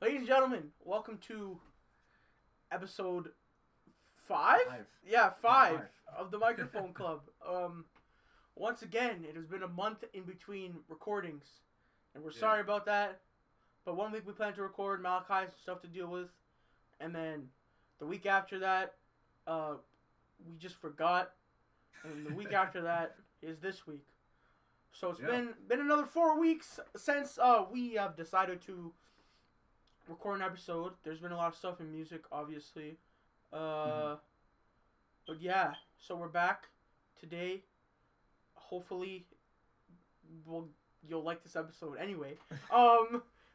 Ladies and gentlemen, welcome to episode five? Five. Yeah, Yeah, five five. of the Microphone Club. Once again, it has been a month in between recordings, and we're Yeah. sorry about that. But 1 week we plan to record. Malachi has stuff to deal with, and then the week after that, uh, we just forgot, and the week after that is this week. So it's Yeah. been another 4 weeks since we have decided to record an episode. There's been a lot of stuff in music, obviously. hmm Uh, but yeah, so we're back today. Hopefully, we'll you'll like this episode. Anyway,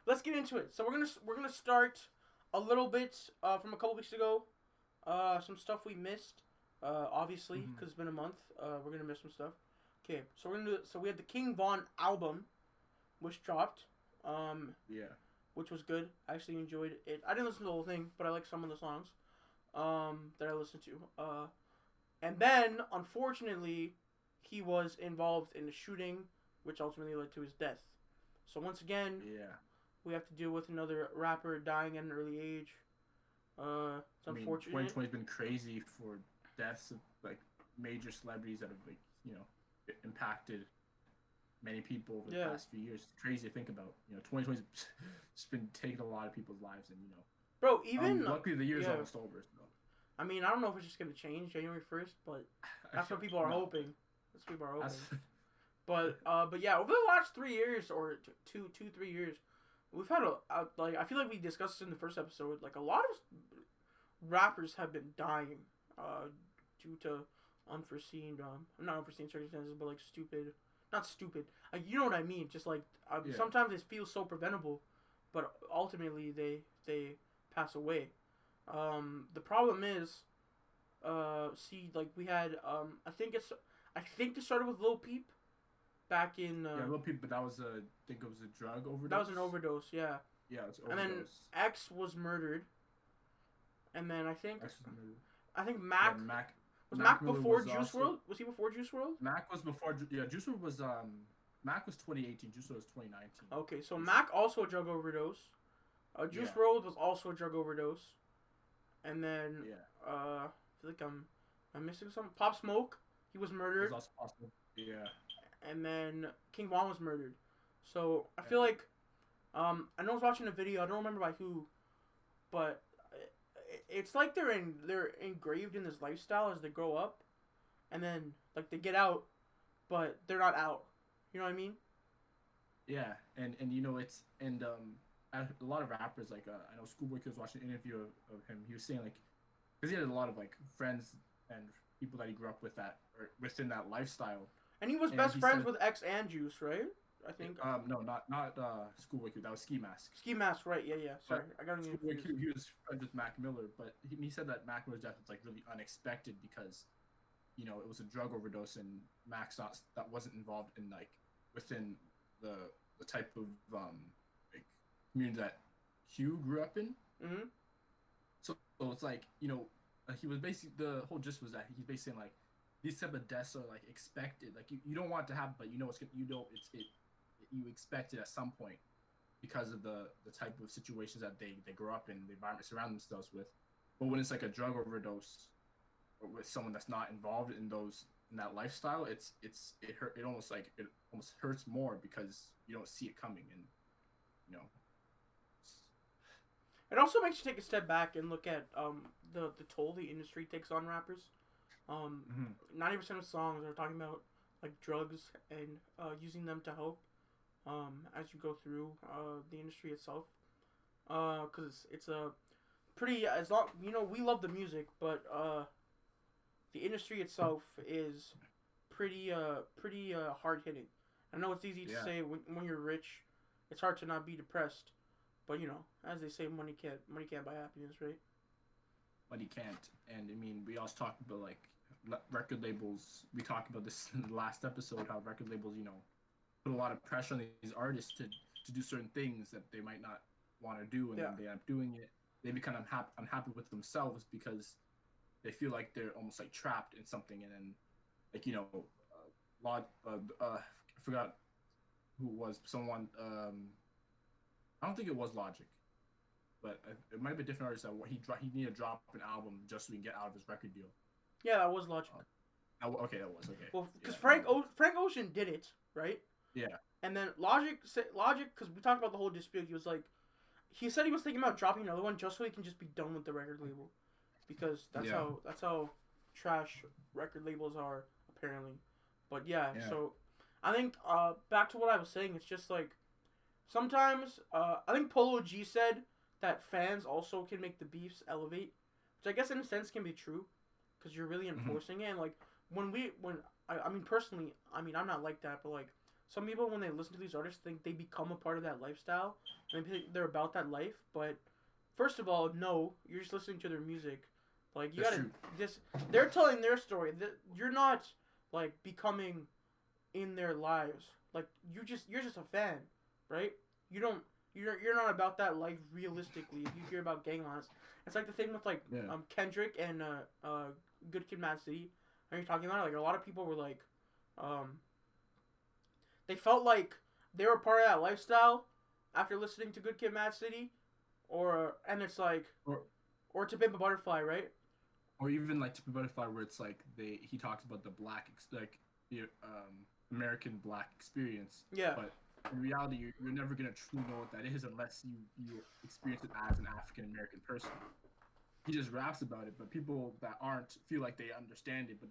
let's get into it. So we're gonna start a little bit from a couple weeks ago. Some stuff we missed. Obviously, hmm because it's been a month. We're gonna miss some stuff. Okay, so we're gonna do. So we had the King Von album, which dropped. Um, Yeah. which was good. I actually enjoyed it. I didn't listen to the whole thing, but I like some of the songs that I listened to. And then, unfortunately, he was involved in a shooting, which ultimately led to his death. So once again, Yeah. we have to deal with another rapper dying at an early age. It's I mean, unfortunate. 2020's been crazy for deaths of like major celebrities that have impacted many people over the Yeah, past few years. It's crazy to think about. 2020's just been taking a lot of people's lives, and bro. Even luckily the year's yeah. almost over. So I mean, I don't know if it's just gonna change January 1st, but I that's feel what people are no. hoping. That's what people are hoping. That's But yeah, over the last 3 years or 3 years, we've had like I feel like we discussed this in the first episode. Like a lot of rappers have been dying, due to unforeseen, not unforeseen circumstances, but like stupid, not stupid. You know what I mean? Just like yeah. sometimes it feels so preventable, but ultimately they pass away. The problem is, see, like we had, I think it started with Lil Peep back in Yeah, a little people, but that was I think it was a drug that was an overdose. overdose, yeah. Yeah, it's And then overdose. X was murdered, and then Actually, I think yeah, Mac was Mac Mac Miller before was Juice also World. Was he before Juice World? Mac was before. Yeah, Juice WRLD was Mac was 2018. Juice WRLD was 2019. Okay, so Juice WRLD. Mac also a drug overdose. Juice Yeah, World was also a drug overdose, and then yeah, I feel like I'm missing something. Pop Smoke, he was it was murdered, also possible. Yeah, and then King Von was murdered. So I yeah, feel like I know I was watching a video. I don't remember by who, but it's like they're engraved in this lifestyle as they grow up, and then like they get out, but they're not out. You know what I mean? yeah, and it's and a lot of rappers like I know Schoolboy Q was watching an interview of him. He was saying like because he had a lot of like friends and people that he grew up with that or within that lifestyle, And he was and best he friends said with X and Juice, right? I think no, not Schoolboy Q. That was Ski Mask. Ski Mask, right? Yeah, yeah. Sorry, But I got him Schoolboy confused. Q, he was friends with Mac Miller, but he said that Mac Miller's death was like really unexpected because it was a drug overdose and Mac's not that wasn't involved in like within the the type of like community that Hugh grew up in. Mm-hmm. So it's like he was basically the whole gist was that he's basically saying like these type of deaths are like expected. Like you don't want it to happen, but it's gonna you expect it at some point because of the type of situations that they grow up in, the environment surround themselves with. But when it's like a drug overdose or with someone that's not involved in that lifestyle, it almost like it almost hurts more because you don't see it coming and you know It also makes you take a step back and look at the toll the industry takes on rappers. Um, mm-hmm. 90% of songs are talking about like drugs and using them to help as you go through the industry itself. Because it's a pretty as long we love the music, but the industry itself is pretty hard hitting. I know it's easy to Yeah, say when you're rich, it's hard to not be depressed, but as they say, money can't buy happiness, right? but he can't. And I mean, we also talked about like record labels. We talked about this in the last episode how record labels put a lot of pressure on these artists to do certain things that they might not want to do, and Yeah. then they end up doing it. They become unhappy with themselves because they feel like they're almost like trapped in something, and then like lot I forgot who it was someone I don't think it was Logic. but it might be a different artist that he needed to drop an album just so he can get out of his record deal. Yeah, that was Logic. Okay, that was okay. Well, because yeah, Frank Ocean did it, right? Yeah. And then Logic, because we talked about the whole dispute. He was like, he said he was thinking about dropping another one just so he can just be done with the record label, because that's how trash record labels are apparently. But yeah. So I think back to what I was saying. It's just like sometimes I think Polo G said that fans also can make the beefs elevate, which I guess in a sense can be true, because you're really enforcing it. And like when I mean personally, I mean I'm not like that, but like some people when they listen to these artists think they become a part of that lifestyle and they're about that life. But first of all, no, you're just listening to their music. Like you gotta just they're telling their story. You're not like becoming in their lives. Like you're just a fan, right? You're not about that life realistically. If you hear about gang violence, it's like the thing with like Kendrick and Good Kid, Mad City. Are you talking about it? Like a lot of people were like, they felt like they were part of that lifestyle after listening to Good Kid, Mad City, and it's like or To Pimp a Butterfly, right? Or even like To Pimp a Butterfly, where it's like he talks about the American black experience. Yeah. But in reality, you're never gonna truly know what that is unless you experience it as an African American person. He just raps about it, but people that aren't feel like they understand it, but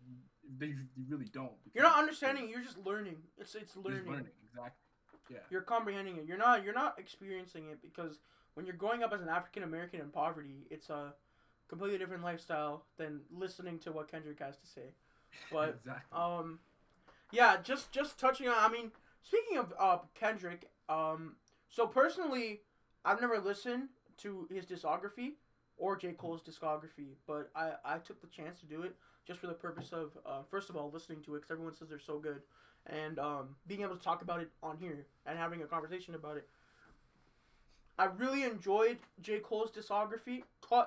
they really don't. You're not understanding it. You're just learning. It's learning. Just learning, exactly. Yeah. You're comprehending it. You're not experiencing it, because when you're growing up as an African American in poverty, it's a completely different lifestyle than listening to what Kendrick has to say. But exactly. Yeah, just touching on. I mean, speaking of Kendrick, so personally, I've never listened to his discography or J. Cole's discography, but I took the chance to do it just for the purpose of first of all listening to it, because everyone says they're so good, and being able to talk about it on here and having a conversation about it. I really enjoyed J. Cole's discography. I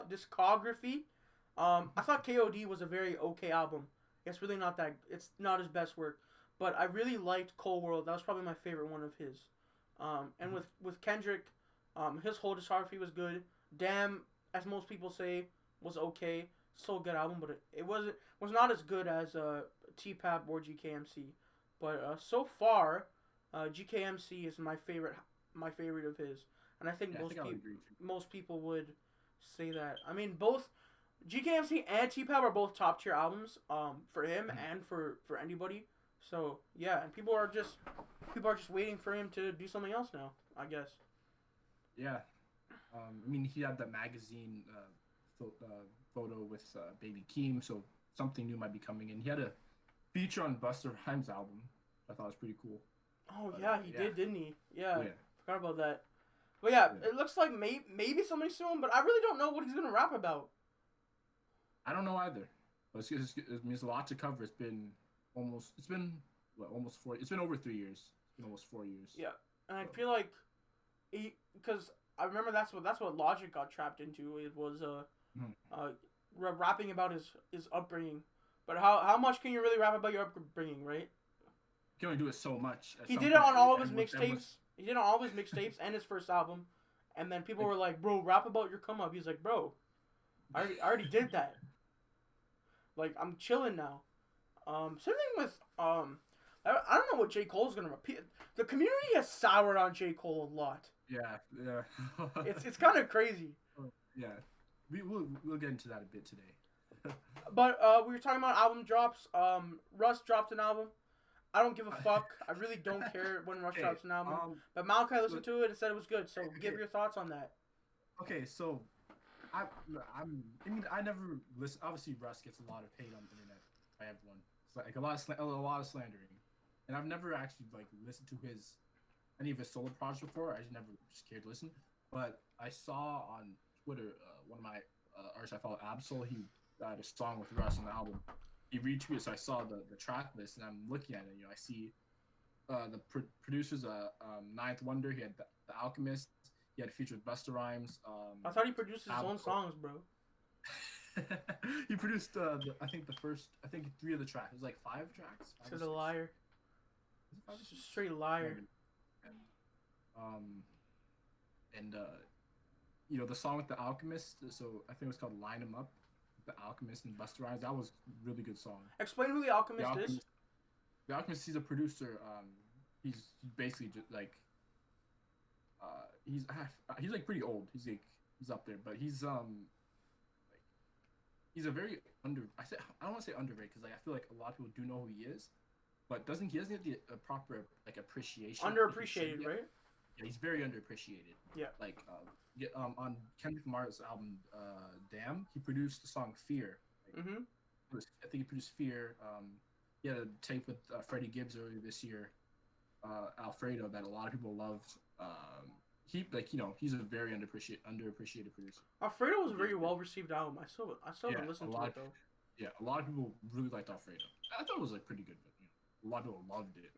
thought KOD was a very okay album. It's really not that. It's not his best work, but I really liked Cold World. That was probably my favorite one of his. And with Kendrick, his whole discography was good. Damn, as most people say, was okay. Still a good album, but it was not as good as T-Pap or GKMC. But so far, GKMC is my favorite of his, and I think most people would say that. I mean, both GKMC and T-Pap are both top tier albums for him and for anybody. So yeah, and people are just waiting for him to do something else now, I guess. Yeah. I mean, he had that magazine photo with Baby Keem, so something new might be coming in. He had a feature on Busta Rhymes' album. I thought was pretty cool. Oh yeah, he did, didn't he? Yeah, forgot about that. But yeah, it looks like maybe something soon, but I really don't know what he's gonna rap about. I don't know either. But it means a lot to cover. It's been almost 4. It's been over 3 years. It's been almost 4 years. Yeah, and I feel like because I remember that's what Logic got trapped into. It was rapping about his upbringing. But how much can you really rap about your upbringing, right? You can only do it so much. He did it on all of his mixtapes. He did it on all of his mixtapes and his first album. And then people were like, bro, rap about your come up. He's like, bro, I already did that. Like, I'm chilling now. Same thing with, I don't know what J. Cole's gonna repeat. The community has soured on J. Cole a lot. Yeah. It's kind of crazy. Yeah. We'll get into that a bit today. But we were talking about album drops. Russ dropped an album. I don't give a fuck. I really don't care when Russ drops an album. But Malachi listened to it and said it was good. So give your thoughts on that. Okay, so I never listen. Obviously, Russ gets a lot of hate on the internet by everyone. It's like a lot of slandering, and I've never actually like listened to any of his solo projects before. I never just cared to listen. But I saw on Twitter one of my artists I follow, Absol. He had a song with Russ on the album. He retweeted, so I saw the track list, and I'm looking at it. I see the producers, Ninth Wonder. He had the Alchemist. He had a feature with Busta Rhymes. I thought he produced his own songs, bro. He produced, I think 3 of the tracks. It was like 5 tracks. He's a liar. Just a straight liar. the song with the Alchemist. So I think it was called "Line 'Em Up." The Alchemist and Busta Rhymes. That was a really good song. Explain who the The Alchemist is. Alchemist. The Alchemist. He's a producer. He's basically just like he's like pretty old. He's up there, but like he's a very I don't want to say underrated because like I feel like a lot of people do know who he is, but he doesn't get the proper like appreciation. Underappreciated, right? Yeah, he's very underappreciated. Yeah. Like on Kendrick Lamar's album Damn, he produced the song Fear. Like, I think he produced Fear. He had a tape with Freddie Gibbs earlier this year, Alfredo, that a lot of people loved. He's a very underappreciated producer. Alfredo was a very well received album. I still haven't listened to it though. Yeah, a lot of people really liked Alfredo. I thought it was like pretty good, but a lot of people loved it.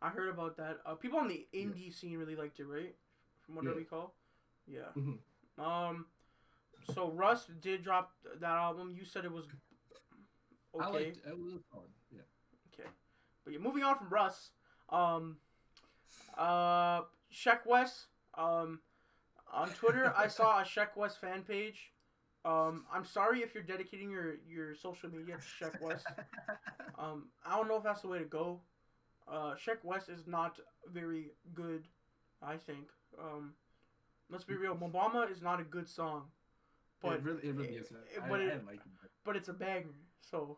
I heard about that. People on the indie scene really liked it, right? From what I recall. Yeah. Mm-hmm. So Russ did drop that album. You said it was okay. I liked it. It was fun. Yeah. Okay. But yeah, moving on from Russ. Sheck West. On Twitter, I saw a Sheck West fan page. I'm sorry if you're dedicating your social media to Sheck West. I don't know if that's the way to go. Sheck West is not very good, I think. Let's be real. Mobama is not a good song, but it really is. I didn't like it, but it's a banger. So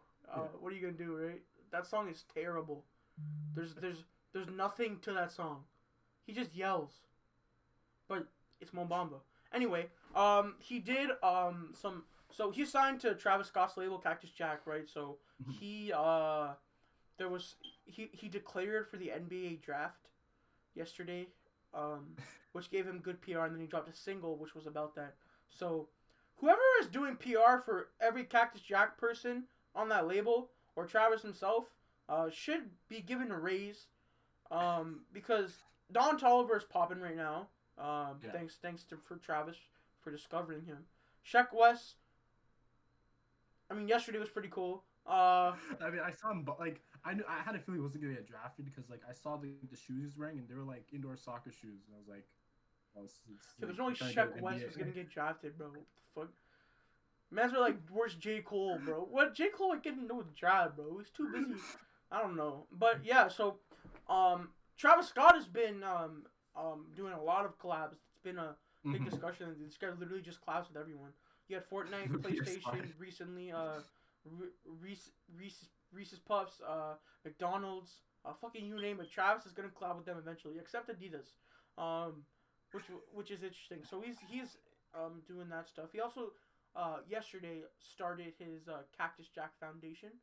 what are you gonna do, right? That song is terrible. There's nothing to that song. He just yells, but it's Mobamba. Anyway, he did some. So he signed to Travis Scott's label, Cactus Jack, right? So he he declared for the NBA draft yesterday, which gave him good PR, and then he dropped a single which was about that. So whoever is doing PR for every Cactus Jack person on that label, or Travis himself, should be given a raise, because Don Toliver is popping right now. Thanks for Travis for discovering him. Sheck West. I mean, yesterday was pretty cool. I mean, I saw him, but like I had a feeling he wasn't gonna get drafted because like I saw the shoes he's wearing and they were like indoor soccer shoes, and I was like, there's no way Sheck West was gonna get drafted, bro. What the fuck? Man's were like, where's J. Cole, bro? What J. Cole like getting to do with draft, bro? He's too busy. I don't know, but yeah. So, Travis Scott has been doing a lot of collabs. It's been a big discussion. This guy literally just collabs with everyone. You had Fortnite, PlayStation recently. Reese's Puffs, McDonald's, fucking you name it. Travis is gonna collab with them eventually, except Adidas, which is interesting. So he's doing that stuff. He also yesterday started his Cactus Jack Foundation,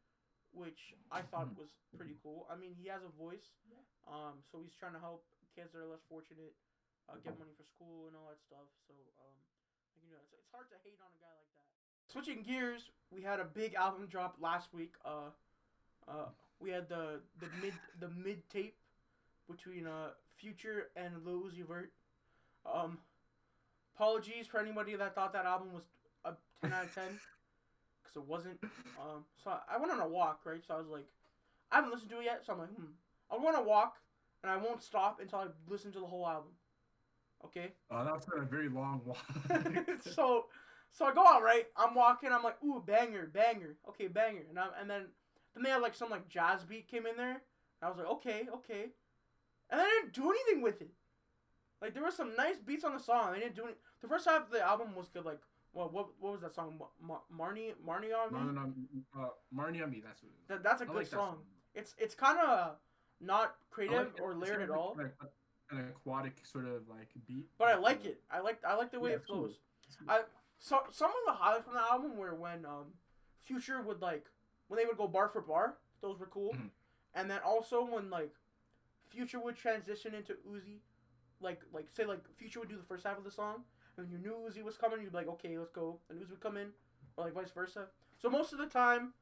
which I thought was pretty cool. I mean, he has a voice, so he's trying to help kids that are less fortunate get money for school and all that stuff. So it's hard to hate on a guy like that. Switching gears, we had a big album drop last week. We had the mid tape between Future and Lil Uzi Vert. Apologies for anybody that thought that album was a 10 out of 10, because it wasn't. So I went on a walk, right? So I was like, I haven't listened to it yet, so I'm like, I'll go on a walk and I won't stop until I listen to the whole album. Okay. That's a very long walk. So I go out, right? I'm walking. I'm like, ooh, banger. Okay, banger. And then they had like some like jazz beat came in there. And I was like, okay. And I didn't do anything with it. Like there were some nice beats on the song. They didn't do any. The first half of the album was good. Like, well, what was that song? Marnie on Me. Marnie on Me. That's what it is. That's a good song. It's kind of not creative or layered at all. Like an aquatic sort of like beat. But I like it. I like the way it flows. Cool. So some of the highlights from the album were when Future would when they would go bar for bar. Those were cool. And then also when like Future would transition into Uzi, like say Future would do the first half of the song, and you knew Uzi was coming, you'd be like, okay, let's go, and Uzi would come in, or like vice versa. So most of the time,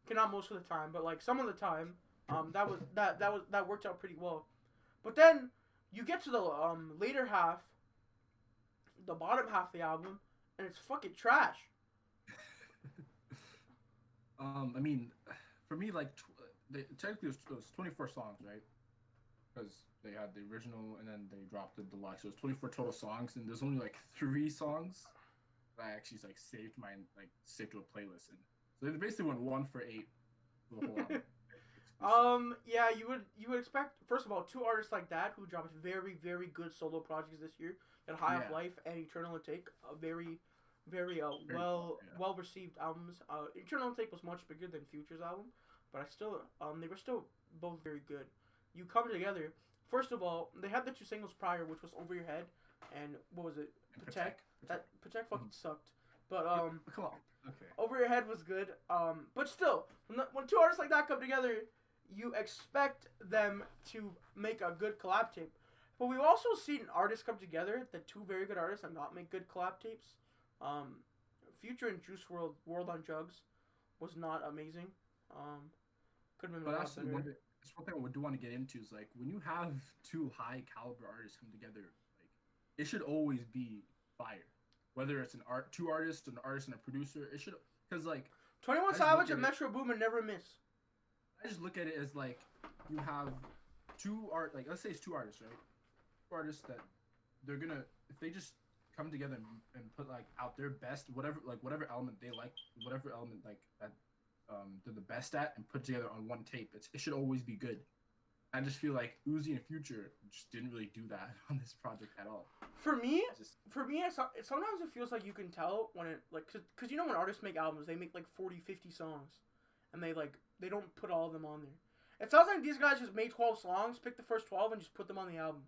not most of the time, but like some of the time, that worked out pretty well. But then you get to the later half, the bottom half of the album, and it's fucking trash. I mean, for me, like technically it was 24 songs, right? because they had the original and then they dropped the deluxe. So it was 24 total songs, and there's only like 3 songs that I actually like saved to a playlist, and so they basically went 1 for 8 for the whole album. Yeah, you would expect first of all two artists like that who dropped very very good solo projects this year, and High of Yeah, Life and Eternal Take, very very very cool. Yeah. well received albums. Eternal Take was much bigger than Future's album, but I still they were still both very good. You come together. First of all, they had the two singles prior, which was Over Your Head and what was it? And Protect. That Protect fucking Mhm. sucked. But Come on. Okay. Over Your Head was good. But still, when two artists like that come together, you expect them to make a good collab tape. But we've also seen artists come together, the two very good artists, and not make good collab tapes. Um, Future and Juice World, World on Drugs, was not amazing. Could have been But a lot actually, better. that's one thing I would do want to get into is like when you have two high caliber artists come together, like it should always be fire. Whether it's two artists, an artist and a producer, it should because like 21 I just look Savage at and it, Metro Boomin never miss. I just look at it as like you have like let's say it's two artists, right? Two artists that they're gonna if they just come together and put like out their best whatever element they like whatever element like that they're the best at and put together on one tape, it should always be good. I just feel like Uzi and Future just didn't really do that on this project at all. For me, Just sometimes it feels like you can tell when it like cause you know when artists make albums they make like 40, 50 songs, and they don't put all of them on there. It sounds like these guys just made 12 songs, picked the first 12, and just put them on the album.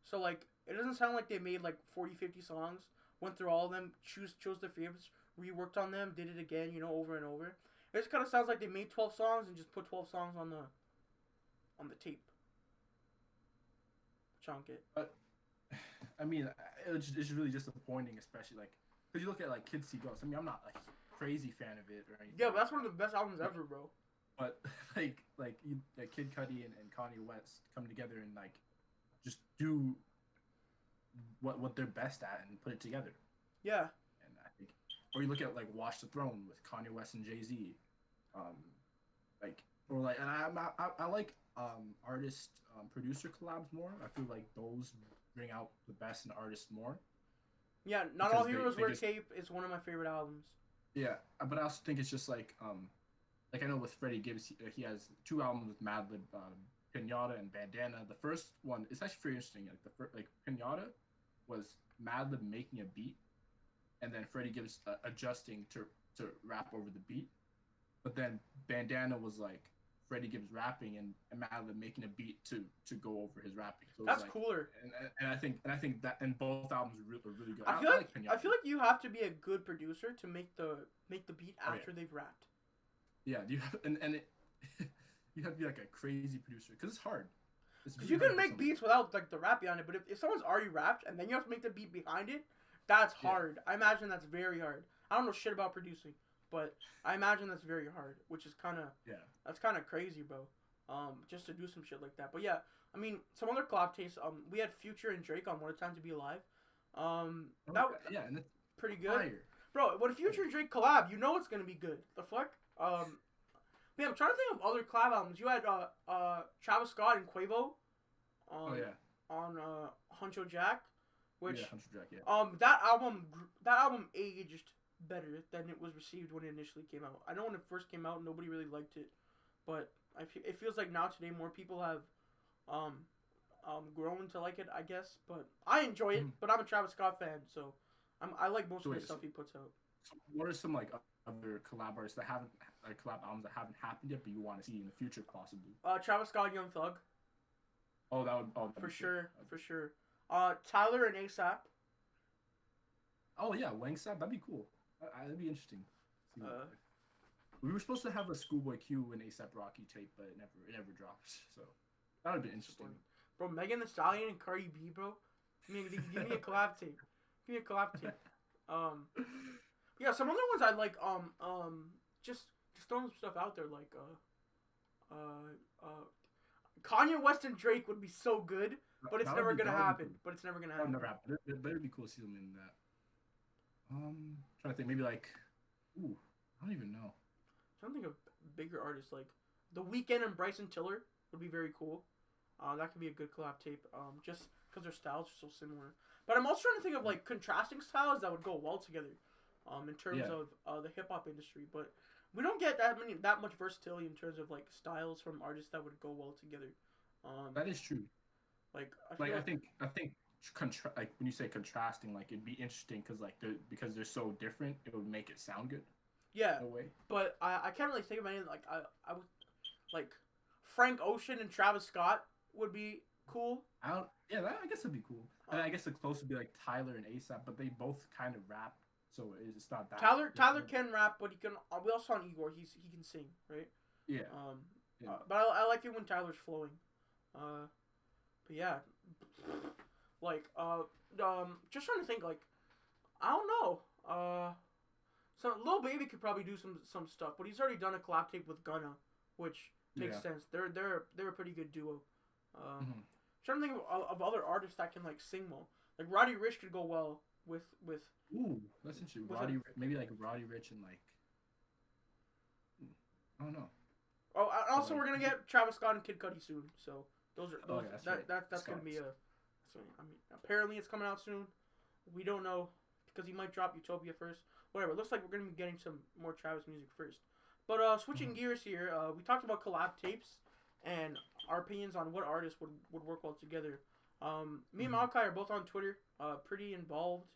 So like it doesn't sound like they made like 40, 50 songs, went through all of them, chose their favorites, reworked on them, did it again, over and over. It just kind of sounds like they made 12 songs and just put 12 songs on the tape. Chunk it. but I mean it's really disappointing, especially like because you look at like Kids See Ghosts. I mean I'm not a crazy fan of it or anything Yeah, but like that's one of the best albums ever, bro. but like Kid Cudi and Kanye West come together and like just do what they're best at and put it together. Yeah. And I think, or you look at like Watch the Throne with Kanye West and Jay-Z, um, like or like, and I like artist producer collabs more. I feel like those bring out the best in artists more Yeah, Not All because Heroes they Wear just Cape is one of my favorite albums. yeah. But I also think it's just like I know with Freddie Gibbs, he has 2 albums with Madlib, Pinata and Bandana. The first one is actually very interesting. Like the first, like Pinata was Madlib making a beat, and then Freddie Gibbs adjusting to rap over the beat. But then Bandana was like Freddie Gibbs rapping and Madlib making a beat to go over his rapping. So it was That's like, cooler. and I think that and both albums are really good. I like Pinata. feel like you have to be a good producer to make the beat Oh, after yeah. they've rapped. Yeah, you have, and it, you have to be like a crazy producer because it's hard. It's Because really you hard can for make somebody. beats without like the rap behind it, but if someone's already rapped and then you have to make the beat behind it, that's Yeah, hard. I imagine that's very hard. I don't know shit about producing, but I imagine that's very hard, which is yeah. that's kind of crazy, bro. Just to do some shit like that. But yeah, I mean, some other collab tastes. We had Future and Drake on What a Time to Be Alive. That Okay, yeah, and it's pretty good, fire. bro. When Future and Drake collab, you know it's gonna be good. The fuck. Man, I'm trying to think of other collab albums. You had Travis Scott and Quavo Oh on yeah, Huncho Jack, which yeah, Hunter Jack, yeah. that album aged better than it was received when it initially came out. I know when it first came out, nobody really liked it, but it feels like now today more people have um grown to like it, I guess. But I enjoy it. Mhm. But I'm a Travis Scott fan, so I like most So of the wait, stuff he puts out. so what are some like other collab artists that haven't like collab albums that haven't happened yet, but you want to see in the future possibly? Travis Scott, Young Thug, That'd for be sick. sure, for sure. Tyler and ASAP. Oh yeah, Langsap, that'd be cool. That'd be interesting. See Uh, we were supposed to have a Schoolboy Q and ASAP Rocky tape, but it never dropped. So that would be interesting. Bro, Megan Thee Stallion and Cardi B, bro. Give me a collab tape. Give me a collab tape. Um, yeah, some other ones I like. Just throwing some stuff out there like Kanye West and Drake would be so good, but it's That would never be gonna that would be happen. cool. But it's never gonna That would happen. never happen. It better be cool to see them in that. Trying to think, maybe like, ooh, I don't even know. I'm trying to think of bigger artists like The Weeknd and Bryson Tiller would be very cool. That could be a good collab tape. Just because their styles are so similar. But I'm also trying to think of like contrasting styles that would go well together. In terms of the hip hop industry, but we don't get that much versatility in terms of like styles from artists that would go well together. That is true. Like I think like when you say contrasting, like it'd be interesting because they're so different, it would make it sound good. Yeah, in a way. But I can't really think of anything like I would like Frank Ocean and Travis Scott would be cool. I guess it'd be cool. I guess the close would be like Tyler and ASAP, but they both kind of rap. So it's not that. Tyler can rap, but he can. We also on Igor. He can sing, right? Yeah. But I like it when Tyler's flowing. But yeah, like just trying to think. Like, I don't know. So Lil Baby could probably do some stuff, but he's already done a collab tape with Gunna, which makes sense. They're a pretty good duo. Trying to think of other artists that can like sing well. Like Roddy Ricch could go well with. Ooh, that's interesting. Maybe like Roddy Ricch and like I don't know. Oh, also we're gonna get Travis Scott and Kid Cudi soon. So that's gonna be a. I mean, apparently it's coming out soon. We don't know because he might drop Utopia first. Whatever. It looks like we're gonna be getting some more Travis music first. But switching gears here, we talked about collab tapes and our opinions on what artists would work well together. Me and Malachi are both on Twitter, pretty involved.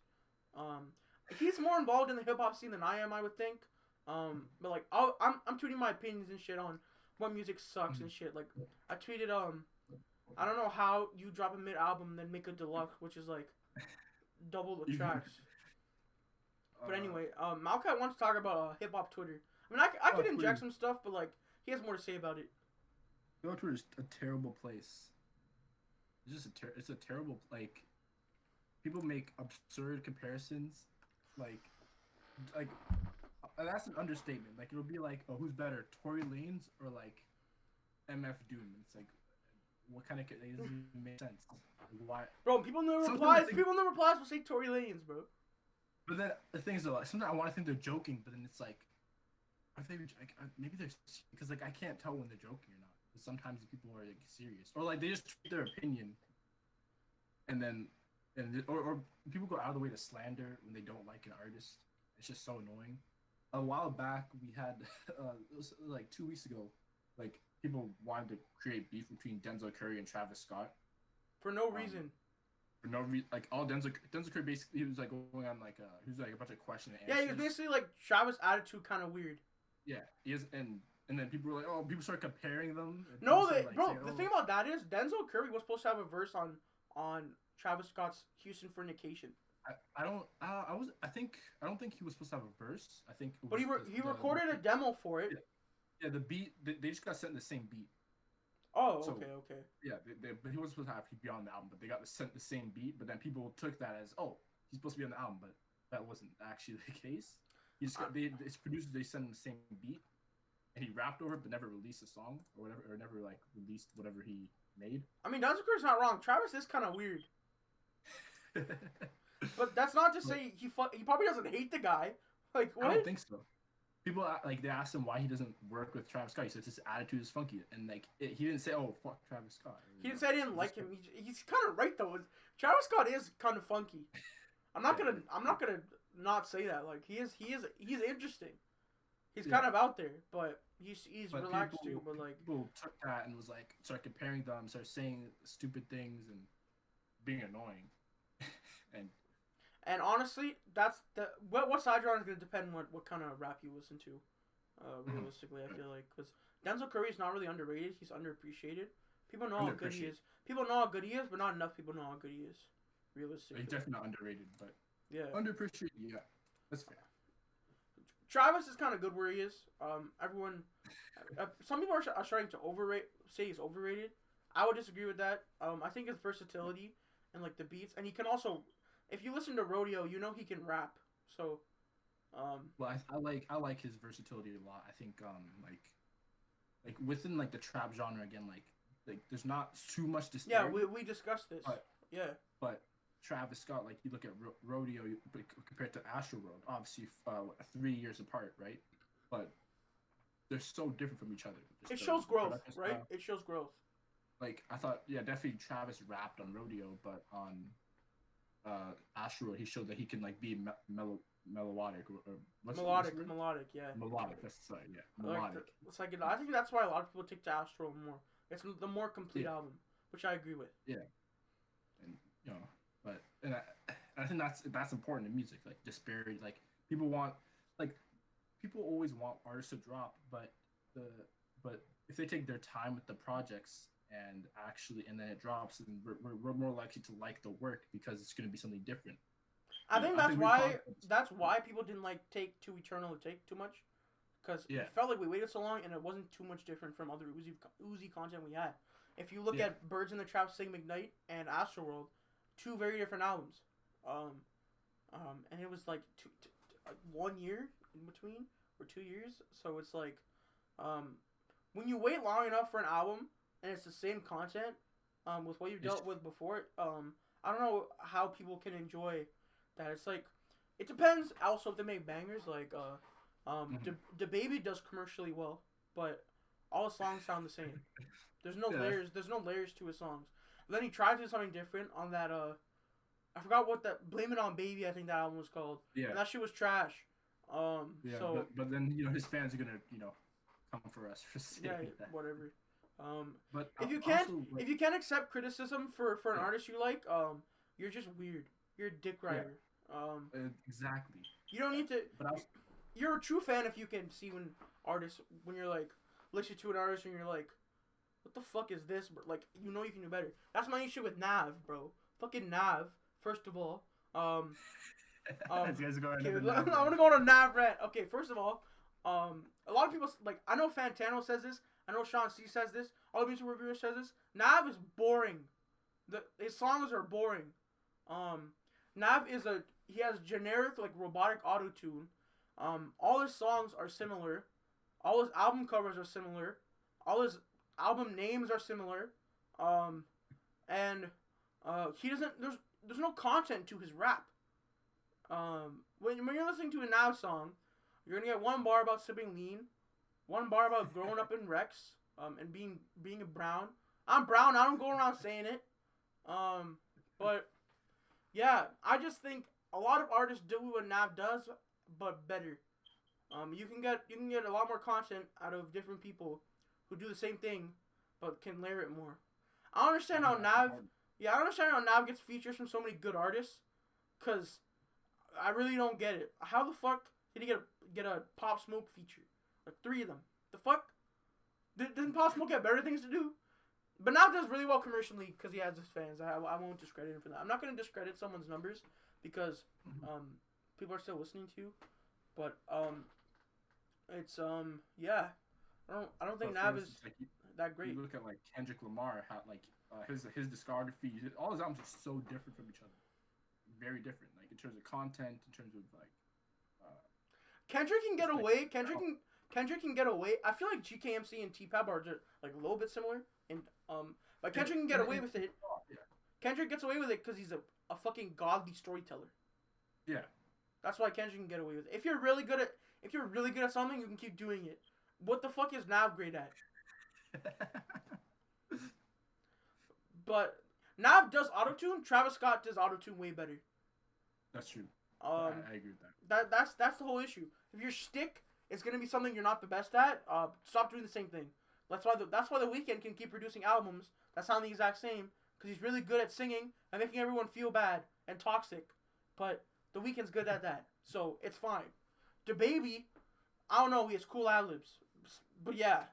He's more involved in the hip hop scene than I am, I would think. But like I'm tweeting my opinions and shit on what music sucks and shit. Like I tweeted I don't know how you drop a mid album then make a deluxe, which is like double the tracks. But anyway, Malachi wants to talk about hip hop Twitter. I mean, I could inject some stuff, but like he has more to say about it. Twitter is a terrible place. It's just it's a terrible like. People make absurd comparisons, like that's an understatement. Like it'll be like, oh, who's better, Tory Lanez or like MF Doom? It's like, what kind of it doesn't even make sense. Like, why? Bro, people never replies. People never replies will say Tory Lanez, bro. But then the thing is, though, like, sometimes I want to think they're joking, but then it's like, are they? Like, maybe they're because like I can't tell when they're joking or not. Because sometimes people are like serious, or like they just tweet their opinion, and then. Or people go out of the way to slander when they don't like an artist. It's just so annoying. A while back, we had it was like 2 weeks ago. Like people wanted to create beef between Denzel Curry and Travis Scott for no reason. For no reason, like all Denzel Curry basically he was like going on like he was like a bunch of question and answers. Yeah, he was basically like Travis' attitude kind of weird. Yeah, he is, and then people were like, oh, people start comparing them. No, the thing about that is Denzel Curry was supposed to have a verse on Travis Scott's Houston Fornication. I don't think he was supposed to have a verse. I think. But he recorded a demo for it. Yeah, the beat. They just got sent the same beat. Oh, so, okay. Yeah, but he wasn't supposed to be on the album, but they got sent the same beat. But then people took that as, oh, he's supposed to be on the album, but that wasn't actually the case. He just his producers, they sent him the same beat, and he rapped over it, but never released a song or whatever, or never like released whatever he made. I mean, Denzel Curry's not wrong. Travis is kind of weird. But that's not to say he probably doesn't hate the guy. Like what? I don't think so. People like they asked him why he doesn't work with Travis Scott. He says his attitude is funky, and like he didn't say, "Oh, fuck Travis Scott." He didn't say I didn't like him. He's kind of right though. Travis Scott is kind of funky. I'm not gonna not say that. Like he's interesting. He's kind of out there, but he's relaxed too. But like people took that and was like start comparing them, start saying stupid things and being annoying. And honestly, that's what side you're on is gonna depend on what kind of rap you listen to. Realistically, I feel like because Denzel Curry is not really underrated. He's underappreciated. People know how good he is. People know how good he is, but not enough people know how good he is. Realistically, he's definitely not underrated, but yeah, underappreciated. Yeah, that's fair. Travis is kind of good where he is. Everyone, some people are starting to say he's overrated. I would disagree with that. I think his versatility and like the beats, and he can also. If you listen to Rodeo, you know he can rap. So, well, I like his versatility a lot. I think like within like the trap genre again, like there's not too much disparity. Yeah, we discussed this. But Travis Scott, like you look at Rodeo compared to Astroworld, obviously 3 years apart, right? But they're so different from each other. Just It shows the growth, production right? style. It shows growth. Like I thought, yeah, definitely Travis rapped on Rodeo, but on Asteroid, he showed that he can like be melodic or what's the word? Melodic, yeah. Melodic. That's sorry, yeah, Like melodic. it's like I think that's why a lot of people take to Astro more. It's the more complete Yeah, album, which I agree with. yeah, and you know, but I think that's important in music. Like disparity, like people want, like people always want artists to drop, the but if they take their time with the projects and then it drops, and we're more likely to like the work because it's going to be something different. I think I that's think why people didn't like Take Two Eternal to take too much, because yeah, it felt like we waited so long and it wasn't too much different from other Uzi content we had. If you look yeah, at Birds in the Trap, Sing McKnight, and Astroworld, two very different albums. Um, and it was like 1 year in between or 2 years. So it's like, um, when you wait long enough for an album and it's the same content, with what you've it's, dealt with before, I don't know how people can enjoy that. It's like, it depends. Also, if they make bangers, like mm-hmm. the Baby does commercially well, but all his songs sound the same. There's no yeah, layers. There's no layers to his songs. But then he tried to do something different on that. I forgot what that Blame It on Baby. I think that album was called. yeah, And that shit was trash. yeah. So But then his fans are gonna come for us for yeah, saying that. whatever. But If like, you can't accept criticism for an yeah, artist you like, you're just weird. You're a dick yeah, rider. exactly. You don't Yeah. need to. But I was, You're a true fan if you can see when you're like listen to an artist and you're like, what the fuck is this? But like, you know you can do better. That's my issue with Nav, bro. Fucking Nav. First of all, you guys are going okay, another I'm Nav gonna rant. go on a Nav rant. Okay, first of all, a lot of people like I know Fantano says this. I know Sean C says this. All the music reviewers says this. Nav is boring. His songs are boring. Um, Nav he has generic like robotic auto tune. All his songs are similar. All his album covers are similar. All his album names are similar. Um, and he doesn't. There's no content to his rap. When you're listening to a Nav song, you're gonna get one bar about sipping lean, one bar about growing up in Rex, and being a brown. I'm brown. I don't go around saying it. But yeah, I just think a lot of artists do what Nav does, but better. You can get a lot more content out of different people who do the same thing, but can layer it more. I don't understand how Nav. Yeah, I don't understand how Nav gets features from so many good artists, cause I really don't get it. How the fuck did he get a Pop Smoke feature? Like 3 of them. The fuck? Didn't Pop Smoke have better things to do? But Nav does really well commercially because he has his fans. I won't discredit him for that. I'm not gonna discredit someone's numbers because people are still listening to you. But it's yeah. I don't think Nav is Like that great. you look at like Kendrick Lamar, how like his discography, all his albums are so different from each other, very different. Like in terms of content, in terms of like. Kendrick can get away. Like, Kendrick can get away. I feel like GKMC and T-Pab are just like a little bit similar, and but Kendrick can get away with it. Yeah. Kendrick gets away with it because he's a fucking godly storyteller. Yeah. That's why Kendrick can get away with it. If you're really good at something, you can keep doing it. What the fuck is Nav great at? But Nav does autotune. Travis Scott does autotune way better. That's true. I agree with that. That's the whole issue. If your shtick is gonna be something you're not the best at, stop doing the same thing. That's why the Weeknd can keep producing albums that sound the exact same because he's really good at singing and making everyone feel bad and toxic. But the Weeknd's good at that, so it's fine. DaBaby, I don't know, he has cool ad libs, but yeah,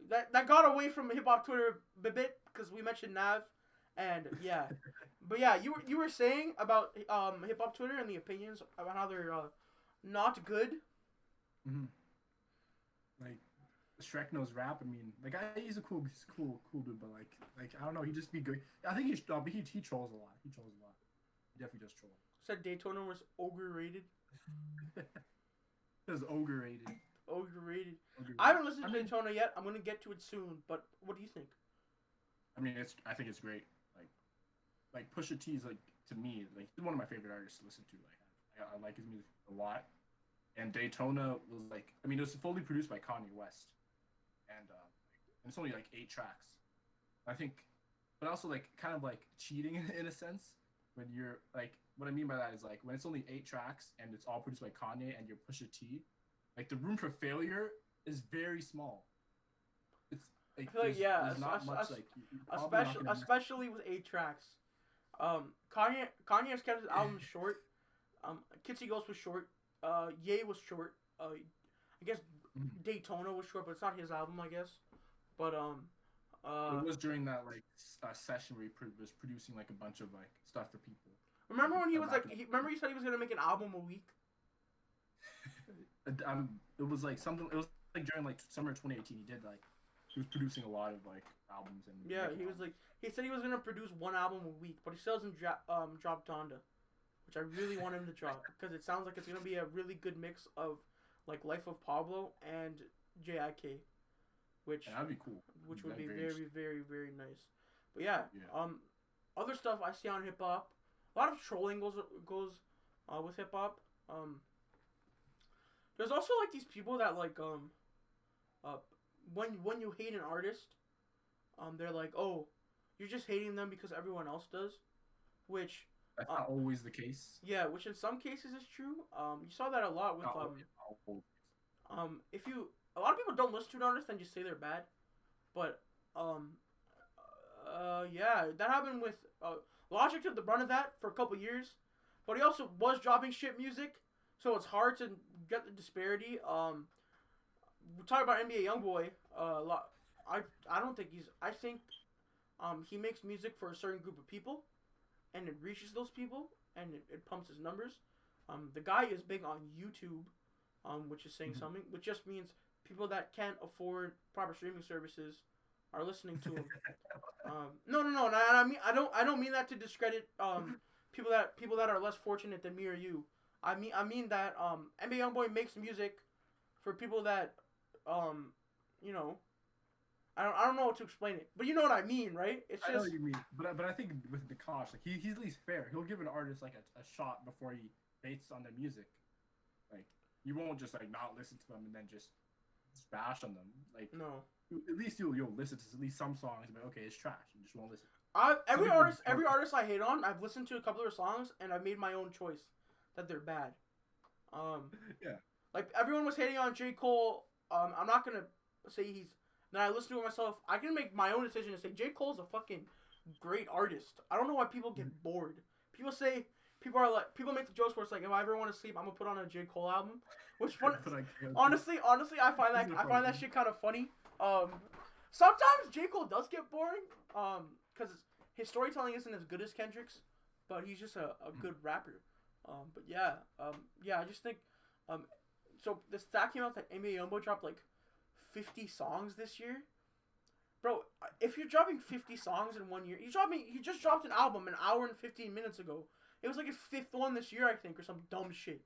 that got away from hip hop Twitter a bit because we mentioned Nav, and yeah, but yeah, you were saying about hip hop Twitter and the opinions about how they're not good. Mm-hmm. Like Shrek knows rap. I mean, like he's a cool dude, but like I don't know, he just be good. I think he trolls a lot. He trolls a lot. He definitely does troll. Said Daytona was overrated. It was overrated. Overrated. I haven't listened to Daytona yet. I'm gonna get to it soon. But what do you think? I mean, I think it's great. Like Pusha T is like to me like he's one of my favorite artists to listen to. Like I like his music a lot. and Daytona was like, I mean, it was fully produced by Kanye West, and it's only like 8 tracks. I think, but also like kind of like cheating in a sense when you're like, what I mean by that is like when it's only 8 tracks and it's all produced by Kanye and you're Pusha T, like the room for failure is very small. It's like I feel like yeah, there's not much like you're probably not especially gonna miss. especially with 8 tracks. Kanye has kept his albums short. Kitsy Ghost was short. Ye was short. I guess Daytona was short, but it's not his album, I guess. But It was during that like session where he was producing like a bunch of like stuff for people. remember when he was Back like, remember he said he was gonna make an album a week. it was like something. It was like during like summer 2018. He was producing a lot of like albums and Yeah, he was like, he said he was gonna produce one album a week, but he still hasn't dropped Donda, which I really want him to drop because it sounds like it's gonna be a really good mix of like Life of Pablo and JIK, which and that'd be cool. which would That'd be very very nice. But yeah, Yeah. other stuff I see on hip hop, a lot of trolling goes with hip hop. There's also like these people that like when you hate an artist, they're like, oh, you're just hating them because everyone else does, which That's not always the case. yeah, which in some cases is true. You saw that a lot with Not always. if you a lot of people don't listen to an artist and just say they're bad, but yeah, that happened with Logic took the brunt of that for a couple years, but he also was dropping shit music, so it's hard to get the disparity. We talk about NBA YoungBoy a lot. I don't think I think he makes music for a certain group of people, and it reaches those people, and it pumps his numbers. The guy is big on YouTube, which is saying something, which just means people that can't afford proper streaming services are listening to him. No. I don't mean that to discredit people that are less fortunate than me or you. I mean that NBA YoungBoy makes music for people that you know, I don't know how to explain it, but you know what I mean, right? It's just. I know what you mean, but I think with Nakash, like he's at least fair. He'll give an artist like a shot before he baits on their music. Like you won't just like not listen to them and then just bash on them. Like No. at least you'll listen to at least some songs. But okay, it's trash. You just won't listen. Every artist I hate on, I've listened to a couple of their songs and I've made my own choice that they're bad. Yeah. Like everyone was hating on J. Cole. I'm not gonna say he's. Then I listen to it myself. I can make my own decision and say J. Cole's a fucking great artist. I don't know why people get bored. People make the jokes where it's like, if I ever want to sleep, I'm gonna put on a J. Cole album. Which fun. honestly, I find that shit kind of funny. Sometimes J. Cole does get boring. Because his storytelling isn't as good as Kendrick's, but he's just a good rapper. But yeah, I just think, so the stat came out that NBA YoungBoy dropped like 50 songs this year. Bro, if you're dropping 50 songs in 1 year, he just dropped an album an hour and 15 minutes ago. It was like his 5th one this year, I think, or some dumb shit.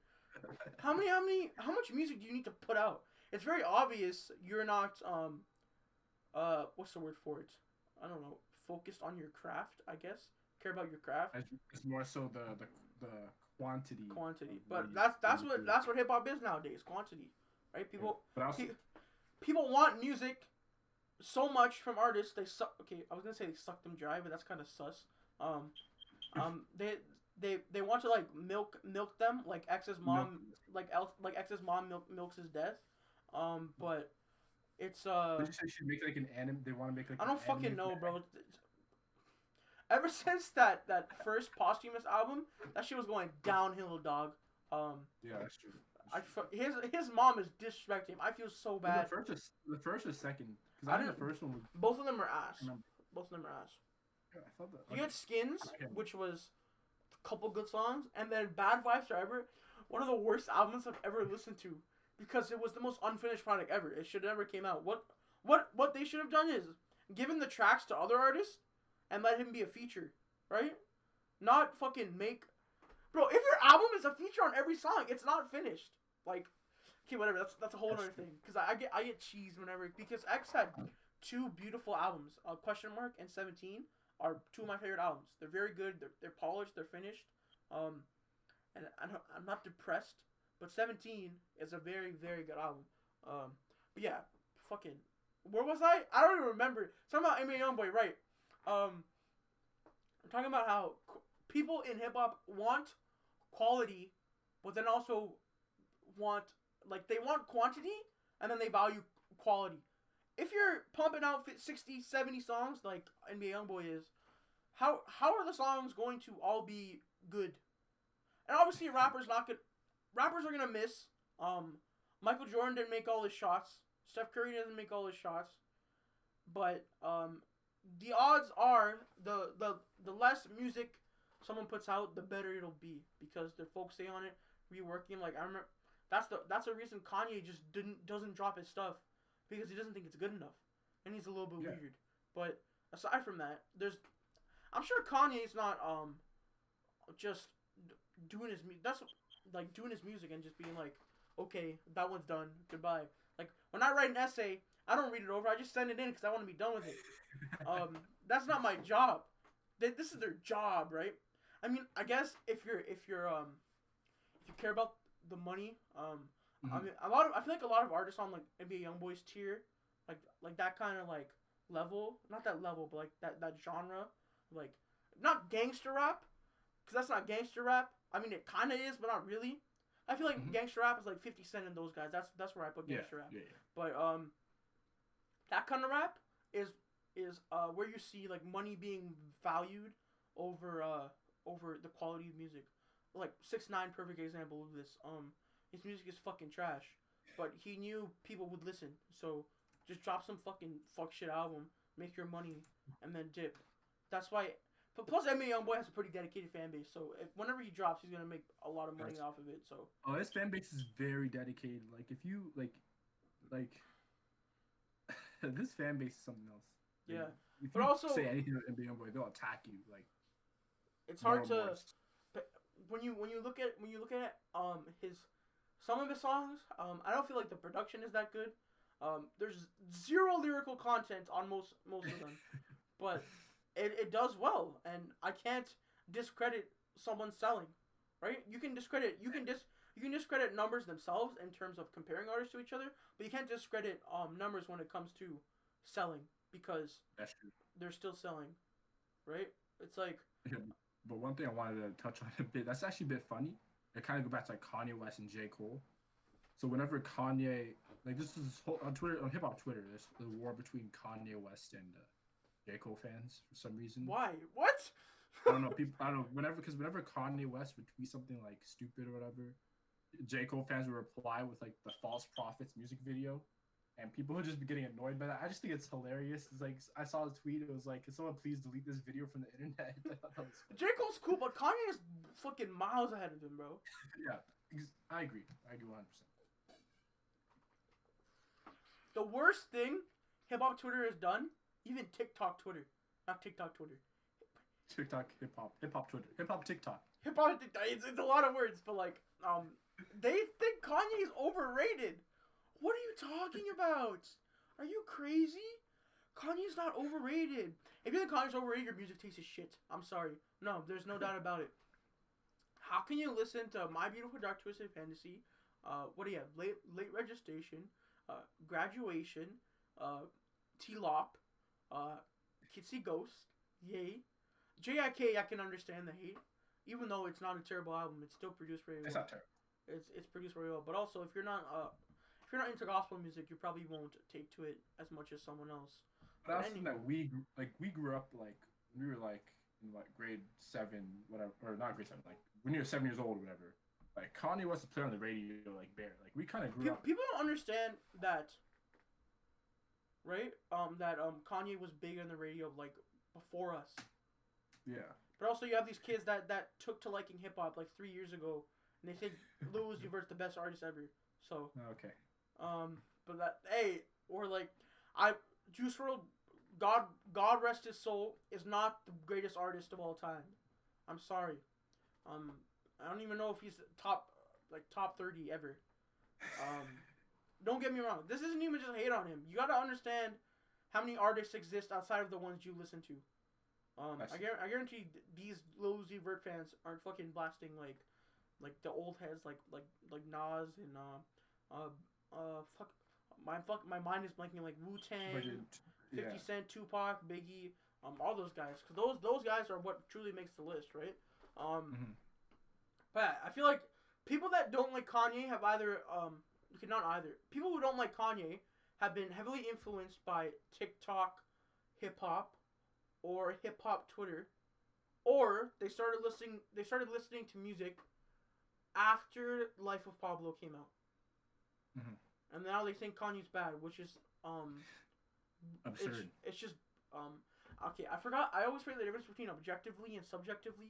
How much music do you need to put out? It's very obvious you're not, what's the word for it? I don't know. Focused on your craft, I guess. Care about your craft. It's more so the quantity. But that's what hip hop is nowadays. Quantity, right? People. But also, people want music so much from artists. They suck. Okay, I was gonna say they suck them dry, but that's kind of sus. They want to like milk them like X's mom X's mom milks his death. But it's Did you say she make like an anime? They want to make like. I don't fucking know, bro. Ever since that first posthumous album, that shit was going downhill, dog. Yeah, that's true. His mom is disrespecting him. I feel so bad. The first or second? Because I think the first one was. Both of them are ass. Both of them are ass. Yeah, I thought that. You had Skins, which was a couple good songs, and then Bad Vibes Forever, one of the worst albums I've ever listened to, because it was the most unfinished product ever. It should have never came out. What they should have done is given the tracks to other artists and let him be a feature, right? Not fucking make. Bro, if your album is a feature on every song, it's not finished. Like, okay, whatever. That's a whole other thing. Because I get cheesed whenever, because X had 2 beautiful albums. Question Mark and 17 are 2 of my favorite albums. They're very good. They're polished. They're finished. And I'm not depressed, but 17 is a very, very good album. But yeah, fucking, where was I? I don't even remember. Something about NBA Youngboy, right? I'm talking about how people in hip hop want quality, but then also want, like, they want quantity and then they value quality. If you're pumping out 60, 70 songs like NBA Youngboy is, how are the songs going to all be good? And obviously, rappers not good. Rappers are gonna miss. Michael Jordan didn't make all his shots. Steph Curry doesn't make all his shots. But the odds are the less music someone puts out, the better it'll be because they're focusing on it, reworking. Like, I remember that's the reason Kanye just doesn't drop his stuff, because he doesn't think it's good enough, and he's a little bit weird. But aside from that, I'm sure Kanye's not just doing his doing his music and just being like, okay, that one's done, goodbye. Like, when I write an essay, I don't read it over. I just send it in because I want to be done with it. That's not my job. This is their job, right? I mean, I guess if you care about the money, I mean, I feel like a lot of artists on like NBA YoungBoy's tier, like that kind of like level, not that level, but like that genre, like not gangster rap, because that's not gangster rap. I mean, it kind of is, but not really. I feel like gangster rap is like 50 Cent and those guys. That's where I put gangster rap. Yeah. But that kind of rap is where you see like money being valued over the quality of music. Like 6ix9ine, perfect example of this. His music is fucking trash, but he knew people would listen, so just drop some fucking fuck shit album, make your money, and then dip. That's why. But plus, NBA Youngboy has a pretty dedicated fan base, so whenever he drops, he's gonna make a lot of money off of it. So. Oh, his fan base is very dedicated. Like, if you like this fan base is something else. Yeah, if but you also say anything to NBA Youngboy, they'll attack you. Like, it's hard to. When you look at his some of his songs, I don't feel like the production is that good. There's zero lyrical content on most of them, but it does well, and I can't discredit someone selling, right? You can discredit numbers themselves in terms of comparing artists to each other, but you can't discredit numbers when it comes to selling, because they're still selling, right? It's like. But one thing I wanted to touch on a bit, that's actually a bit funny. It kind of go back to like Kanye West and J. Cole. So whenever Kanye, like, this is on Twitter, on hip hop Twitter, there's the war between Kanye West and J. Cole fans for some reason. Why? What? I don't know. I don't know. Whenever Kanye West would tweet something like stupid or whatever, J. Cole fans would reply with like the False Prophets music video. And people would just be getting annoyed by that. I just think it's hilarious. It's like, I saw a tweet. It was like, "Can someone please delete this video from the internet?" I thought that was funny. J. Cole's cool, but Kanye is fucking miles ahead of him, bro. Yeah, I agree. I agree 100%. The worst thing hip hop Twitter has done, even TikTok Twitter, not TikTok Twitter. TikTok, hip hop Twitter, hip hop TikTok. Hip hop TikTok. It's a lot of words, but like, they think Kanye's overrated. What are you talking about? Are you crazy? Kanye's not overrated. If you think Kanye's overrated, your music tastes as shit. I'm sorry. No, there's no doubt about it. How can you listen to My Beautiful Dark Twisted Fantasy? What do you have? Late Registration, Graduation, T-Lop, Kitsy Ghost, Yay. J.I.K. I can understand the hate. Even though it's not a terrible album, it's still produced very well. It's not terrible. It's produced very well. But also, if you're not into gospel music, you probably won't take to it as much as someone else. But that's something that we grew up like, we were like in like grade 7, whatever, or not grade 7, like when you were 7 years old or whatever. Like, Kanye was to play on the radio like bare. Like, we kind of grew up. People don't understand that, right? That Kanye was big on the radio like before us. Yeah. But also, you have these kids that took to liking hip hop like 3 years ago, and they think Lil Uzi Vert's the best artist ever. So. Okay. But that, hey, or like, Juice WRLD, God rest his soul, is not the greatest artist of all time. I'm sorry. I don't even know if he's top 30 ever. Don't get me wrong. This isn't even just hate on him. You gotta understand how many artists exist outside of the ones you listen to. I guarantee these Lil Uzi Vert fans aren't fucking blasting like like the old heads like Nas and fuck my mind is blanking, like Wu Tang, Yeah. 50 Cent, Tupac, Biggie, all those guys, because those guys are what truly makes the list, right? Mm-hmm. But I feel like people that don't like Kanye have either okay, not either. People who don't like Kanye have been heavily influenced by TikTok, hip hop, or hip hop Twitter, or they started listening to music after Life of Pablo came out, and now they think Kanye's bad, which is absurd. It's just okay. I forgot. I always forget the difference between objectively and subjectively.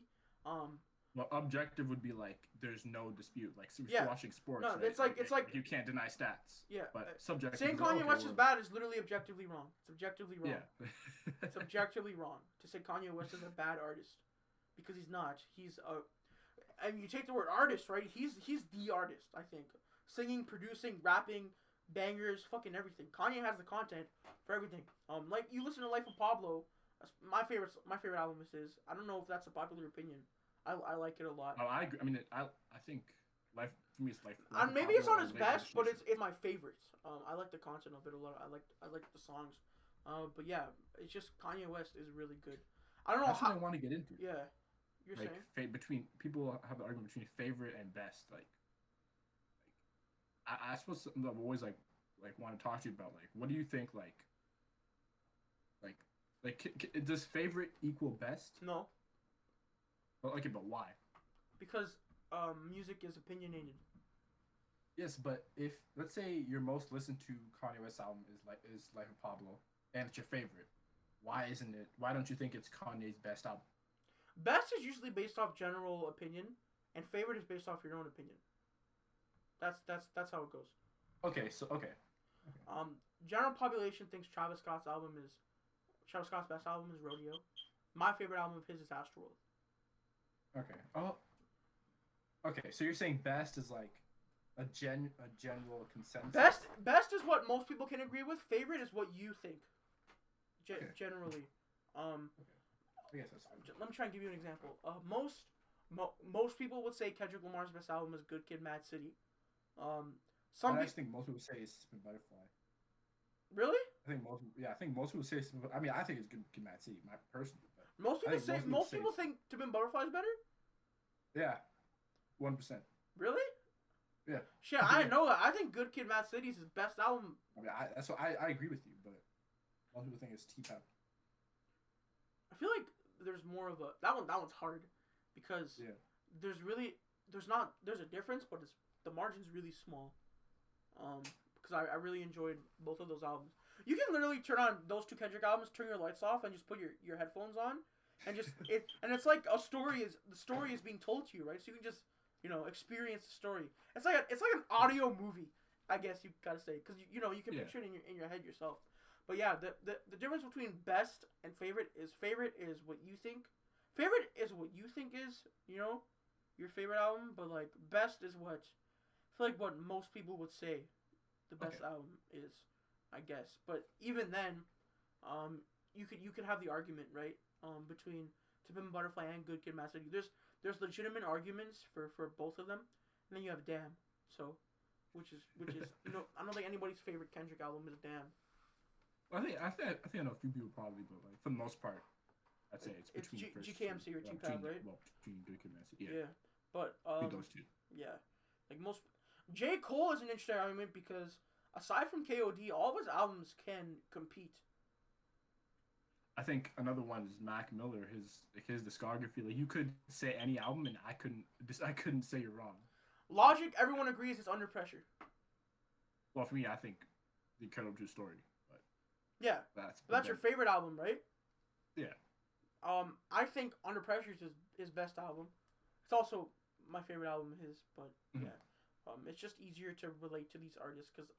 Well, objective would be like there's no dispute. Like so Yeah. watching sports, No, right? it's like you can't deny stats. yeah. But subjective. Saying Kanye West is bad is literally objectively wrong. It's objectively wrong. Yeah. It's objectively wrong to say Kanye West is a bad artist, because he's not. He's a, and you take the word artist, right? He's the artist. I think singing, producing, rapping, bangers, fucking everything. Kanye has the content for everything. Like you listen to Life of Pablo. My favorite album is his. I don't know if that's a popular opinion. I like it a lot. Oh, I agree. I mean, I think life for me is like. Maybe it's not his best, but it's my favorite. I like the content of it a lot. I like the songs. But yeah, it's just Kanye West is really good. I don't know That's what I want to get into. Yeah, you're like, saying between people have the argument between favorite and best. Like I suppose something that I've always like want to talk to you about. Like, what do you think? Does favorite equal best? No. But but why? Because music is opinionated. Yes, but if let's say your most listened to Kanye West album is Life of Pablo, and it's your favorite, why isn't it? Why don't you think it's Kanye's best album? Best is usually based off general opinion, and favorite is based off your own opinion. That's how it goes. Okay. General population thinks Travis Scott's best album is Rodeo. My favorite album of his is Astroworld. Okay. Oh. Okay. So you're saying best is like a general consensus. Best is what most people can agree with. Favorite is what you think. Okay. Generally. Okay. I guess that's fine. Let me try and give you an example. Most people would say Kendrick Lamar's best album is Good Kid, Mad City. I think most people say it's Spin Butterfly. Really? I think most people say. I mean, I think it's Good Kid, Mad City. My personal. Most people think To Be Butterfly is better. Yeah, 1%. Really? Yeah. Shit, I didn't know that. I think Good Kid, Mad City is his best album. I mean, that's what I agree with you, but most people think it's T-Pop. I feel like there's more of a that one's hard because there's a difference, but the margin's really small. Because I really enjoyed both of those albums. You can literally turn on those two Kendrick albums, turn your lights off, and just put your headphones on, and it's like the story is being told to you, right? So you can just experience the story. It's like an audio movie, I guess you gotta say, because you can picture it in your head yourself. But yeah, the difference between best and favorite is what you think. Favorite is what you think is your favorite album, but like best is what I feel like what most people would say the best album is, I guess. But even then, you could have the argument, right? Between To Pimp a Butterfly and Good Kid, Mad City. There's legitimate arguments for both of them, and then you have Damn. So, which is I don't think anybody's favorite Kendrick album is Damn. Well, I think I know a few people probably, but like for the most part, I'd say it's between GKMC or T-Pab, right? Well, between Good Kid, Mad City. Yeah. But between those two. Yeah, like most. J. Cole is an interesting argument because aside from KOD, all of his albums can compete. I think another one is Mac Miller. His discography. Like you could say any album, and I couldn't say you're wrong. Logic, everyone agrees, is Under Pressure. Well, for me, I think The Incredible True Story. But yeah, that's your favorite album, right? Yeah. I think Under Pressure is his best album. It's also my favorite album of his, but yeah. It's just easier to relate to these artists because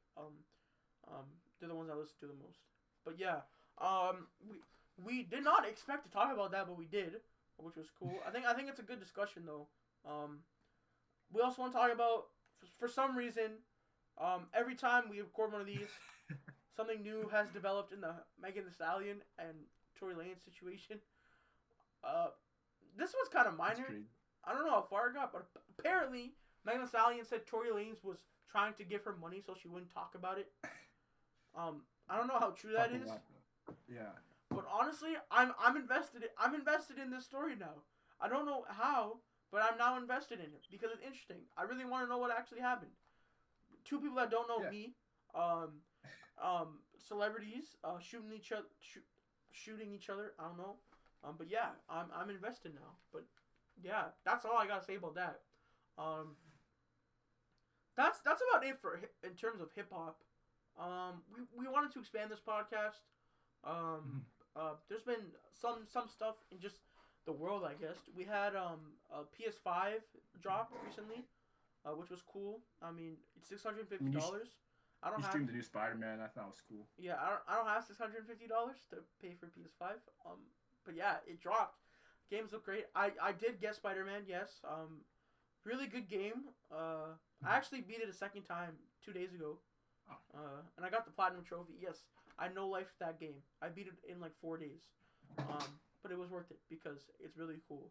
they're the ones I listen to the most. But yeah, we did not expect to talk about that, but we did, which was cool. I think it's a good discussion though. We also want to talk about for some reason, every time we record one of these, something new has developed in the Megan Thee Stallion and Tory Lanez situation. This one's kind of minor. I don't know how far it got, but apparently Megan Thee Stallion said Tory Lanez was trying to give her money so she wouldn't talk about it. I don't know how true that is. Yeah. But honestly, I'm invested. I'm invested in this story now. I don't know how, but I'm now invested in it because it's interesting. I really want to know what actually happened. Two people that don't know me, celebrities shooting each other. I don't know. But yeah, I'm invested now. But yeah, that's all I gotta say about that. That's about it for in terms of hip hop. We wanted to expand this podcast. There's been some stuff in just the world, I guess. We had a PS5 drop recently, which was cool. I mean, it's $650. I don't you have. streamed the new Spider-Man. I thought it was cool. Yeah, I don't have $650 to pay for PS5. But yeah, it dropped. Games look great. I did get Spider-Man. Yes. Really good game. I actually beat it a second time 2 days ago. And I got the platinum trophy. Yes, I no life that game. I beat it in like 4 days. But it was worth it because it's really cool.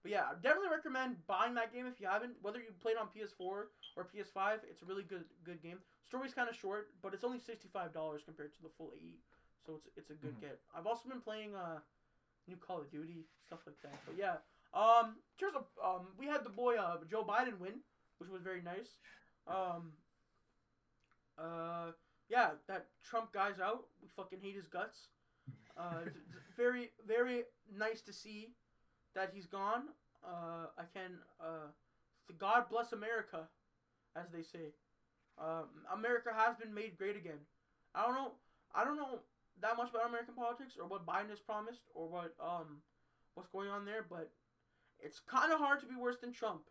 But yeah, I definitely recommend buying that game if you haven't. Whether you played on PS4 or PS5, it's a really good game. Story's kind of short, but it's only $65 compared to the full 80. So it's a good get. I've also been playing new Call of Duty, stuff like that. But yeah, in terms of we had the boy Joe Biden win, which was very nice. Yeah, that Trump guy's out. We fucking hate his guts. It's very, very nice to see that he's gone. God bless America, as they say. America has been made great again. I don't know that much about American politics or what Biden has promised or what's going on there, but it's kind of hard to be worse than Trump.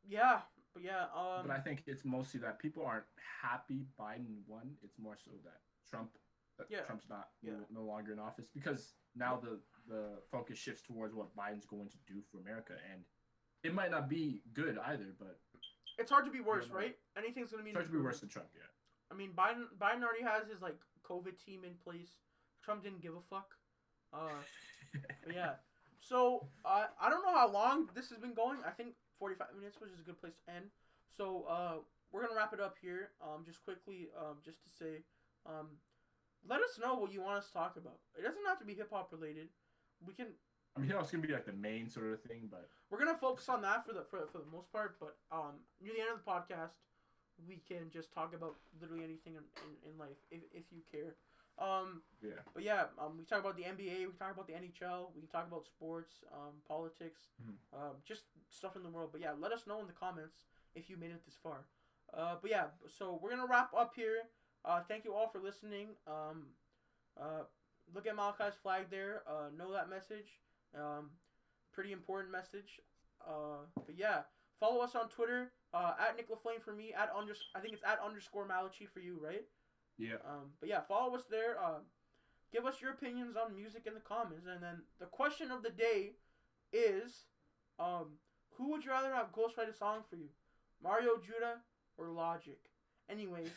Yeah. But yeah, but I think it's mostly that people aren't happy Biden won. It's more so that Trump's not no longer in office because now the focus shifts towards what Biden's going to do for America, and it might not be good either. But it's hard to be worse, right? Anything's gonna be hard to be worse than Trump. Yeah. I mean, Biden already has his like COVID team in place. Trump didn't give a fuck. But yeah. So I don't know how long this has been going. I think 45 minutes, which is a good place to end. So we're gonna wrap it up here. Just quickly, just to say, let us know what you want us to talk about. It doesn't have to be hip hop related. We can. I mean, it's gonna be like the main sort of thing, but we're gonna focus on that for the most part. But near the end of the podcast, we can just talk about literally anything in life if you care. Yeah. But yeah, we talk about the NBA, we talk about the NHL, we can talk about sports, politics, just stuff in the world. But yeah, let us know in the comments if you made it this far. But yeah, so we're gonna wrap up here. Thank you all for listening. Look at Malachi's flag there. Know that message. Pretty important message. But yeah, follow us on Twitter. At Nick LaFlame for me. I think it's at _ Malachi for you, right? Yeah. But yeah, follow us there. Give us your opinions on music in the comments. And then the question of the day is, who would you rather have ghostwrite a song for you? Mario Judah or Logic? Anyways,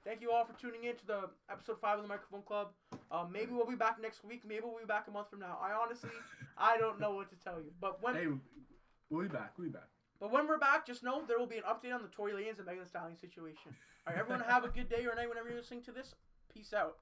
thank you all for tuning in to the episode 5 of the Microphone Club. Maybe we'll be back next week. Maybe we'll be back a month from now. I don't know what to tell you. But we'll be back. We'll be back. But when we're back, just know there will be an update on the Tory Lanez and Megan Thee Stallion situation. All right, everyone have a good day or night whenever you're listening to this. Peace out.